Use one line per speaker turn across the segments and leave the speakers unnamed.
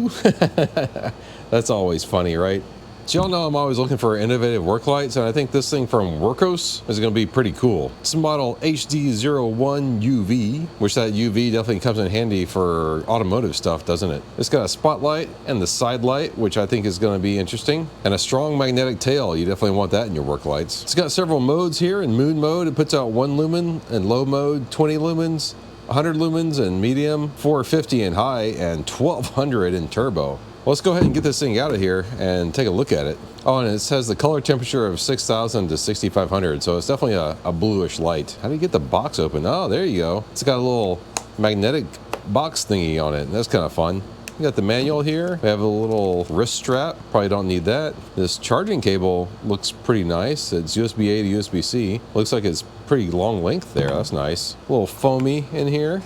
Woo! That's always funny, right? So y'all know I'm always looking for innovative work lights, and I think this thing from Wurkkos is going to be pretty cool. It's model HD01 UV, which that UV definitely comes in handy for automotive stuff, doesn't it? It's got a spotlight and the side light, which I think is going to be interesting, and a strong magnetic tail. You definitely want that in your work lights. It's got several modes here. In moon mode, it puts out 1 lumen, and low mode, 20 lumens, 100 lumens in medium, 450 in high, and 1200 in turbo. Let's go ahead and get this thing out of here and take a look at it. Oh, and it says the color temperature of 6,000 to 6,500, so it's definitely a bluish light. How do you get the box open? Oh, there you go. It's got a little magnetic box thingy on it. That's kind of fun. We got the manual here. We have a little wrist strap. Probably don't need that. This charging cable looks pretty nice. It's USB-A to USB-C. Looks like it's pretty long length there. That's nice. A little foamy in here.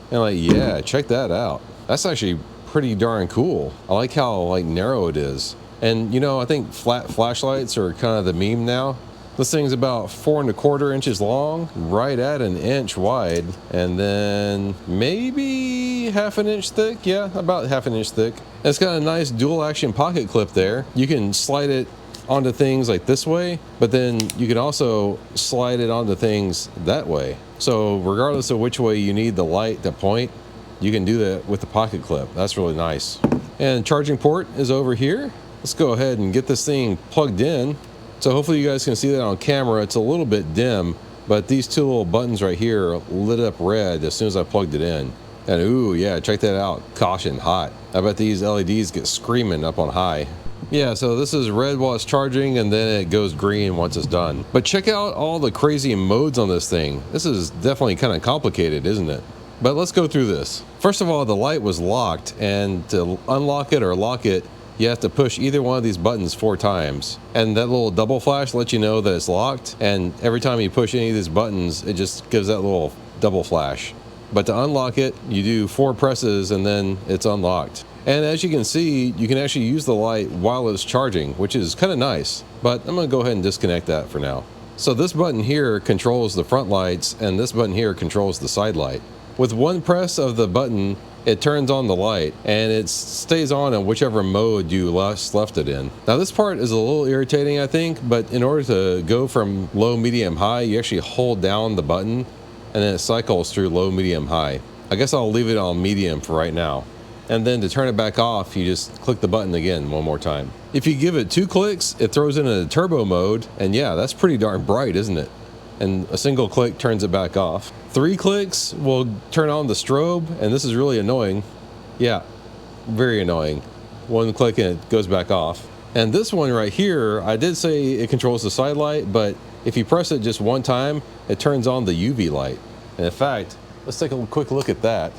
And like, yeah, check that out. That's actually pretty darn cool. I like how like narrow it is. And you know, I think flat flashlights are kind of the meme now. This thing's about 4 1/4 inches long, right at 1 inch wide, and then maybe 1/2 inch thick. Yeah, about 1/2 inch thick. And it's got a nice dual action pocket clip there. You can slide it onto things like this way, but then you can also slide it onto things that way. So regardless of which way you need the light to point, you can do that with the pocket clip. That's really nice. And charging port is over here. Let's go ahead and get this thing plugged in. So hopefully you guys can see that on camera. It's a little bit dim, but these two little buttons right here lit up red as soon as I plugged it in. And ooh, yeah, check that out. Caution, hot. I bet these LEDs get screaming up on high. Yeah, so this is red while it's charging, and then it goes green once it's done. But check out all the crazy modes on this thing. This is definitely kind of complicated, isn't it? But let's go through this. First of all, the light was locked, and to unlock it or lock it, you have to push either one of these buttons 4 times. And that little double flash lets you know that it's locked, and every time you push any of these buttons, it just gives that little double flash. But to unlock it, you do 4 presses and then it's unlocked. And as you can see, you can actually use the light while it's charging, which is kind of nice. But I'm going to go ahead and disconnect that for now. So this button here controls the front lights, and this button here controls the side light. With one press of the button, it turns on the light, and it stays on in whichever mode you left it in. Now this part is a little irritating, I think, but in order to go from low, medium, high, you actually hold down the button, and then it cycles through low, medium, high. I guess I'll leave it on medium for right now. And then to turn it back off, you just click the button again one more time. If you give it 2 clicks, it throws in a turbo mode, and yeah, that's pretty darn bright, isn't it? And a single click turns it back off. 3 clicks will turn on the strobe, and this is really annoying. Yeah, very annoying. 1 click and it goes back off. And this one right here, I did say it controls the side light, but if you press it just 1 time, it turns on the UV light. And in fact, let's take a quick look at that.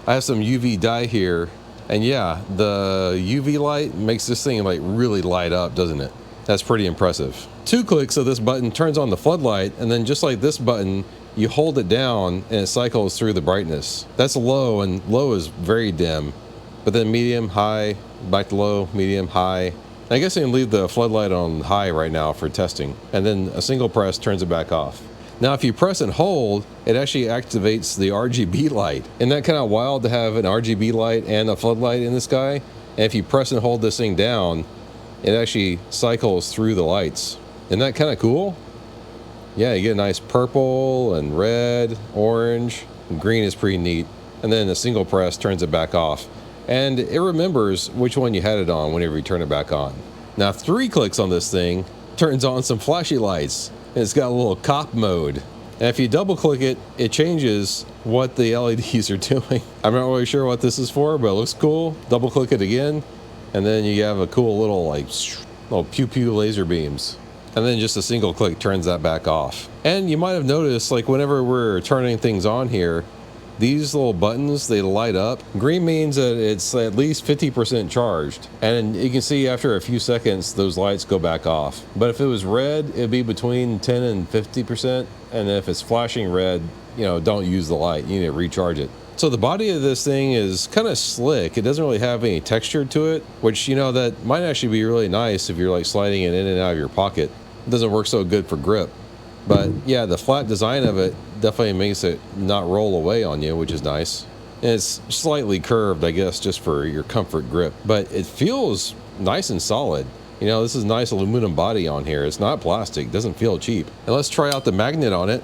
I have some UV dye here, and yeah, the UV light makes this thing like really light up, doesn't it? That's pretty impressive. 2 clicks of this button turns on the floodlight, and then just like this button, you hold it down and it cycles through the brightness. That's low, and low is very dim. But then medium, high, back to low, medium, high. I guess I can leave the floodlight on high right now for testing. And then a single press turns it back off. Now if you press and hold, it actually activates the RGB light. Isn't that kind of wild to have an RGB light and a floodlight in the sky? And if you press and hold this thing down, it actually cycles through the lights. Isn't that kind of cool? Yeah, you get a nice purple and red, orange, and green is pretty neat. And then a single press turns it back off. And it remembers which one you had it on whenever you turn it back on. Now 3 clicks on this thing turns on some flashy lights. And it's got a little cop mode. And if you double click it, it changes what the LEDs are doing. I'm not really sure what this is for, but it looks cool. Double click it again, and then you have a cool little like little pew pew laser beams. And then just a single click turns that back off. And you might have noticed, like whenever we're turning things on here, these little buttons, they light up. Green means that it's at least 50% charged. And you can see after a few seconds, those lights go back off. But if it was red, it'd be between 10 and 50%. And if it's flashing red, you know, don't use the light. You need to recharge it. So the body of this thing is kind of slick. It doesn't really have any texture to it, which, you know, that might actually be really nice if you're like sliding it in and out of your pocket. It doesn't work so good for grip. But yeah, the flat design of it definitely makes it not roll away on you, which is nice. And it's slightly curved, I guess, just for your comfort grip, but it feels nice and solid. You know, this is nice aluminum body on here. It's not plastic, doesn't feel cheap. And let's try out the magnet on it.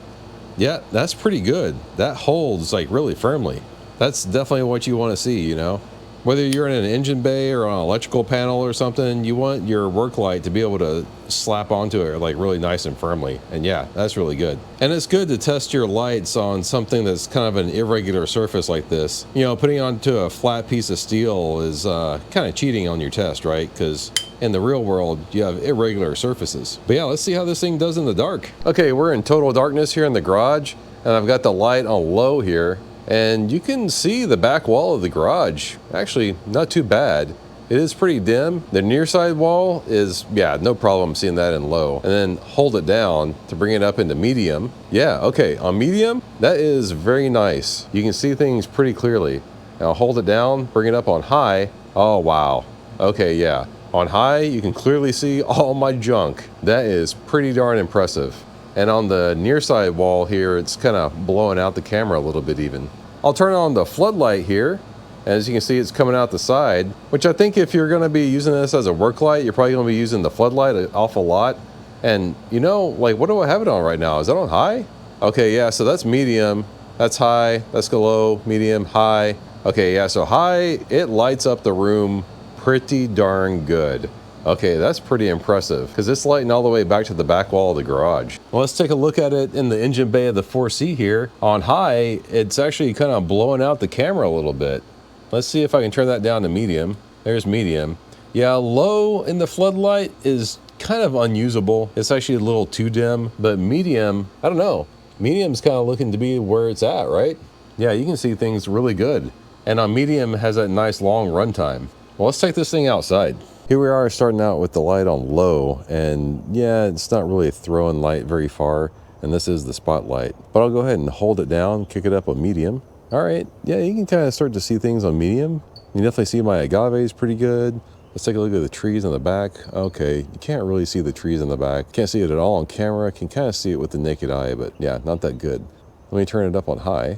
Yeah, that's pretty good. That holds like really firmly. That's definitely what you want to see, you know. Whether you're in an engine bay or on an electrical panel or something, you want your work light to be able to slap onto it like really nice and firmly. And yeah, that's really good. And it's good to test your lights on something that's kind of an irregular surface like this. You know, putting onto a flat piece of steel is kind of cheating on your test, right? Because in the real world, you have irregular surfaces. But yeah, let's see how this thing does in the dark. Okay, we're in total darkness here in the garage, and I've got the light on low here. And you can see the back wall of the garage. Actually, not too bad. It is pretty dim. The near side wall is, yeah, no problem seeing that in low. And then hold it down to bring it up into medium. Yeah, okay, on medium, that is very nice. You can see things pretty clearly. Now hold it down, bring it up on high. Oh, wow. Okay, yeah. On high, you can clearly see all my junk. That is pretty darn impressive. And on the near side wall here, it's kind of blowing out the camera a little bit even. I'll turn on the floodlight here. As you can see, it's coming out the side, which I think if you're gonna be using this as a work light, you're probably gonna be using the floodlight an awful lot. And you know, like, what do I have it on right now? Is that on high? Okay, yeah, so that's medium, that's high, that's low, medium, high. Okay, yeah, so high, it lights up the room pretty darn good. Okay, that's pretty impressive because it's lighting all the way back to the back wall of the garage. Well, let's take a look at it in the engine bay of the 4C here. On high, it's actually kind of blowing out the camera a little bit. Let's see if I can turn that down to medium. There's medium. Yeah, low in the floodlight is kind of unusable. It's actually a little too dim, but medium, I don't know. Medium's kind of looking to be where it's at, right? Yeah, you can see things really good. And on medium, it has that nice long run time. Well, let's take this thing outside. Here we are starting out with the light on low, and yeah, it's not really throwing light very far, and this is the spotlight. But I'll go ahead and hold it down, kick it up on medium. All right, yeah, you can kind of start to see things on medium. You definitely see my agaves pretty good. Let's take a look at the trees in the back. Okay, you can't really see the trees in the back. Can't see it at all on camera. Can kind of see it with the naked eye, but yeah, not that good. Let me turn it up on high.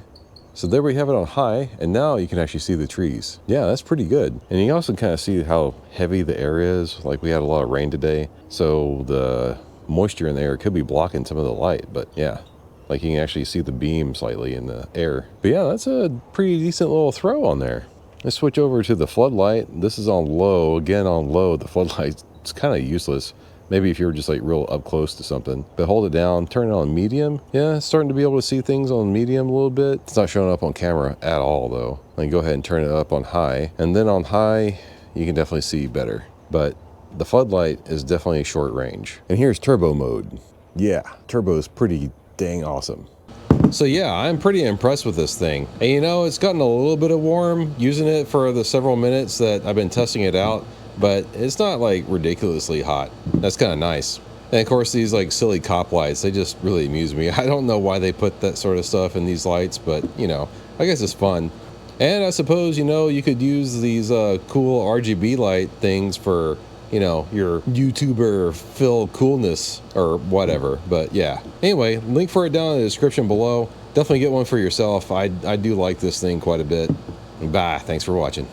So there we have it on high, and now you can actually see the trees. Yeah, that's pretty good. And you also kind of see how heavy the air is. Like, we had a lot of rain today, so the moisture in the air could be blocking some of the light, but yeah, like you can actually see the beam slightly in the air. But yeah, that's a pretty decent little throw on there. Let's switch over to the floodlight. This is on low. Again, on low, the floodlight's kind of useless. Maybe if you were just like real up close to something. But hold it down, turn it on medium. Yeah, it's starting to be able to see things on medium a little bit. It's not showing up on camera at all though. Then go ahead and turn it up on high. And then on high, you can definitely see better. But the floodlight is definitely short range. And here's turbo mode. Yeah, turbo is pretty dang awesome. So yeah, I'm pretty impressed with this thing. And you know, it's gotten a little bit of warm using it for the several minutes that I've been testing it out. But it's not like ridiculously hot. That's kind of nice. And of course, these like silly cop lights, they just really amuse me. I don't know why they put that sort of stuff in these lights, but you know, I guess it's fun. And I suppose, you know, you could use these cool RGB light things for, you know, your YouTuber Phil coolness or whatever. But yeah, anyway, link for it down in the description below. Definitely get one for yourself. I do like this thing quite a bit. Bye, thanks for watching.